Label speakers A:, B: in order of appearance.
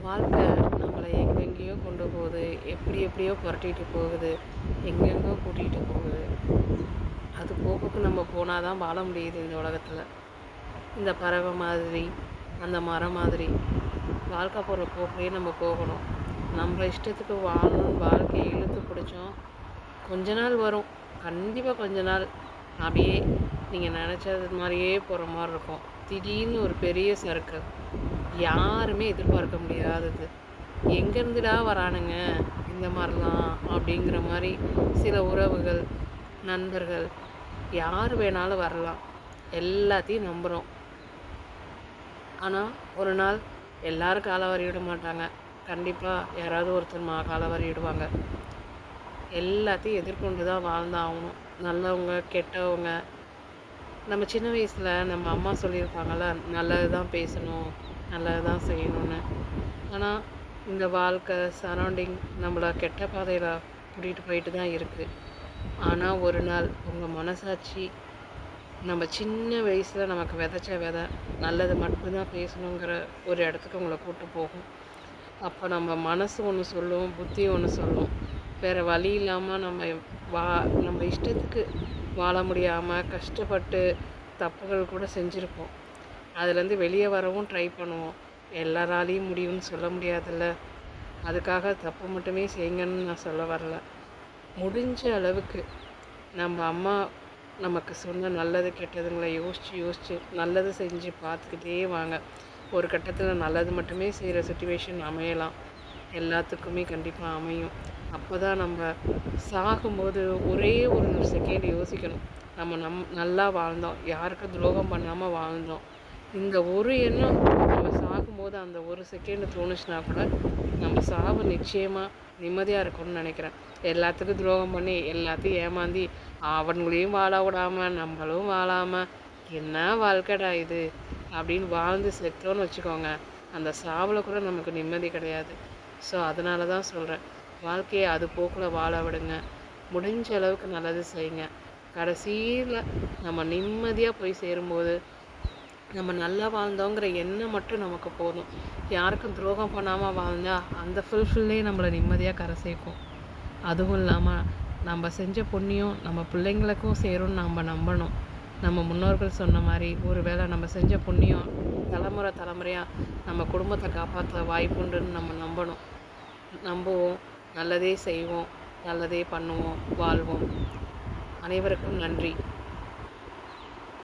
A: வாழ்க்கை நம்மளை எங்கெங்கேயோ கொண்டு போகுது, எப்படி எப்படியோ புரட்டிட்டு போகுது, எங்கெங்கோ கூட்டிகிட்டு போகுது. அது போக்குக்கு நம்ம போனால் தான் வாழ முடியுது இந்த உலகத்தில். இந்த பறவை மாதிரி, அந்த மரம் மாதிரி வாழ்க்கை போகிற போக்குலேயே நம்ம போகணும். நம்ம இஷ்டத்துக்கு வாழணும், வாழ்க்கையை இழுத்து பிடிச்சோம். கொஞ்ச நாள் வரும், கண்டிப்பாக கொஞ்ச நாள் அப்படியே நீங்கள் நினச்சது மாதிரியே போகிற மாதிரி இருக்கும். திடீர்னு ஒரு பெரிய சர்க்கிள், யாருமே எதிர்பார்க்க முடியாதது. எங்கேருந்துடா வரானுங்க இந்த மாதிரிலாம் அப்படிங்கிற மாதிரி சில உறவுகள், நண்பர்கள், யார் வேணாலும் வரலாம். எல்லாத்தையும் நம்புகிறோம். ஆனால் ஒரு நாள் எல்லாரும் காலவாரி விட மாட்டாங்க. கண்டிப்பாக யாராவது ஒருத்தர் காலவாரி விடுவாங்க. எல்லாத்தையும் எதிர்கொண்டு தான் வாழ்ந்தாகணும். நல்லவங்க, கெட்டவங்க. நம்ம சின்ன வயசில் நம்ம அம்மா சொல்லியிருப்பாங்கள்ல, நல்லது தான் பேசணும், நல்லது தான் செய்யணும்னு. ஆனால் இந்த வாழ்க்கை சரௌண்டிங் நம்மளை கெட்ட பாதையில் கூட்டிகிட்டு போயிட்டு தான் இருக்குது. ஆனால் ஒரு நாள் உங்கள் மனசாட்சி நம்ம சின்ன வயசில் நமக்கு விதைச்ச விதை நல்லது மட்டும்தான் பேசணுங்கிற ஒரு இடத்துக்கு உங்களை கூப்பிட்டு போகும். அப்போ நம்ம மனசு ஒன்று சொல்லும், புத்தி ஒன்று சொல்லும். வேறு வழி இல்லாமல் நம்ம இஷ்டத்துக்கு வாழ முடியாமல் கஷ்டப்பட்டு தப்புகள் கூட செஞ்சுருப்போம். அதுலேருந்து வெளியே வரவும் ட்ரை பண்ணுவோம். எல்லாராலையும் முடியும்னு சொல்ல முடியாதுல்ல. அதுக்காக தப்பு மட்டுமே செய்யுங்கன்னு நான் சொல்ல வரல. முடிஞ்ச அளவுக்கு நம்ம அம்மா நமக்கு சொன்ன நல்லது கெட்டதுங்களை யோசித்து நல்லது செஞ்சு பார்த்துக்கிட்டே வாங்க. ஒரு கட்டத்தில் நல்லது மட்டுமே செய்கிற சுச்சுவேஷன் அமையலாம். எல்லாத்துக்குமே கண்டிப்பாக அமையும். அப்போ தான் நம்ம சாகும்போது ஒரே ஒரு செகண்ட் யோசிக்கணும், நம்ம நல்லா வாழ்ந்தோம், யாருக்கும் துரோகம் பண்ணாமல் வாழ்ந்தோம். இந்த ஒரு எண்ணம் நம்ம சாகும்போது அந்த ஒரு செகண்ட் தோணுச்சுன்னா கூட நம்ம சாவு நிச்சயமாக நிம்மதியாக இருக்கும்னு நினைக்கிறேன். எல்லாத்துக்கும் துரோகம் பண்ணி எல்லாத்தையும் ஏமாந்தி அவங்களையும் வாழ விடாமல் நம்மளும் வாழாமல் என்ன வாழ்க்கைடா இது அப்படின்னு வாழ்ந்து செத்தோன்னு வச்சுக்கோங்க, அந்த சாவில் கூட நமக்கு நிம்மதி கிடையாது. ஸோ அதனால தான் சொல்கிறேன், வாழ்க்கையை அது போக்கில் வாழ விடுங்க. முடிஞ்ச அளவுக்கு நல்லது செய்யுங்க. கடைசியில் நம்ம நிம்மதியாக போய் சேரும்போது நம்ம நல்லா வாழ்ந்தோங்கிற எண்ணம் மட்டும் நமக்கு போதும். யாருக்கும் துரோகம் பண்ணாமல் வாழ்ந்தால் அந்த ஃபுல்ஃபில்லே நம்மளை நிம்மதியாக கரை சேர்க்கும். அதுவும் இல்லாமல் நம்ம செஞ்ச புண்ணியம் நம்ம பிள்ளைங்களுக்கும் சேரும்னு நம்ம நம்பணும். நம்ம முன்னோர்கள் சொன்ன மாதிரி ஒரு வேளை நம்ம செஞ்ச புண்ணியம் தலைமுறையாக நம்ம குடும்பத்தை காப்பாற்ற வாய்ப்புண்டுன்னு நம்ம நம்புவோம். நல்லதே செய்வோம், நல்லதே பண்ணுவோம், வாழ்வோம். அனைவருக்கும் நன்றி.